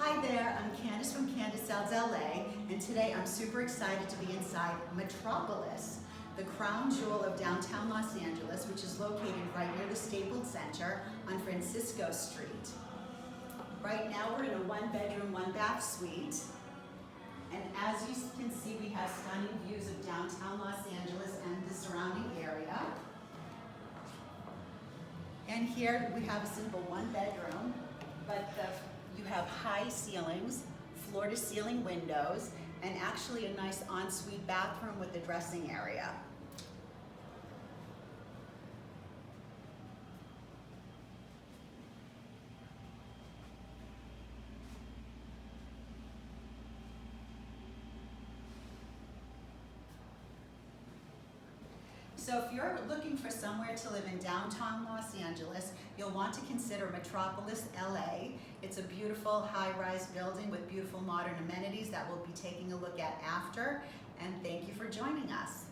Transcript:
Hi there, I'm Candace from Candace Sounds LA, and today I'm super excited to be inside Metropolis, the crown jewel of downtown Los Angeles, which is located right near the Staples Center on Francisco Street. Right now we're in a one-bedroom, one-bath suite, and as you can see, we have stunning views of downtown Los Angeles and the surrounding area. And here we have a simple one-bedroom, but you have high ceilings, floor-to-ceiling windows, and actually a nice ensuite bathroom with a dressing area. So if you're looking for somewhere to live in downtown Los Angeles, you'll want to consider Metropolis LA. It's a beautiful high-rise building with beautiful modern amenities that we'll be taking a look at after. And thank you for joining us.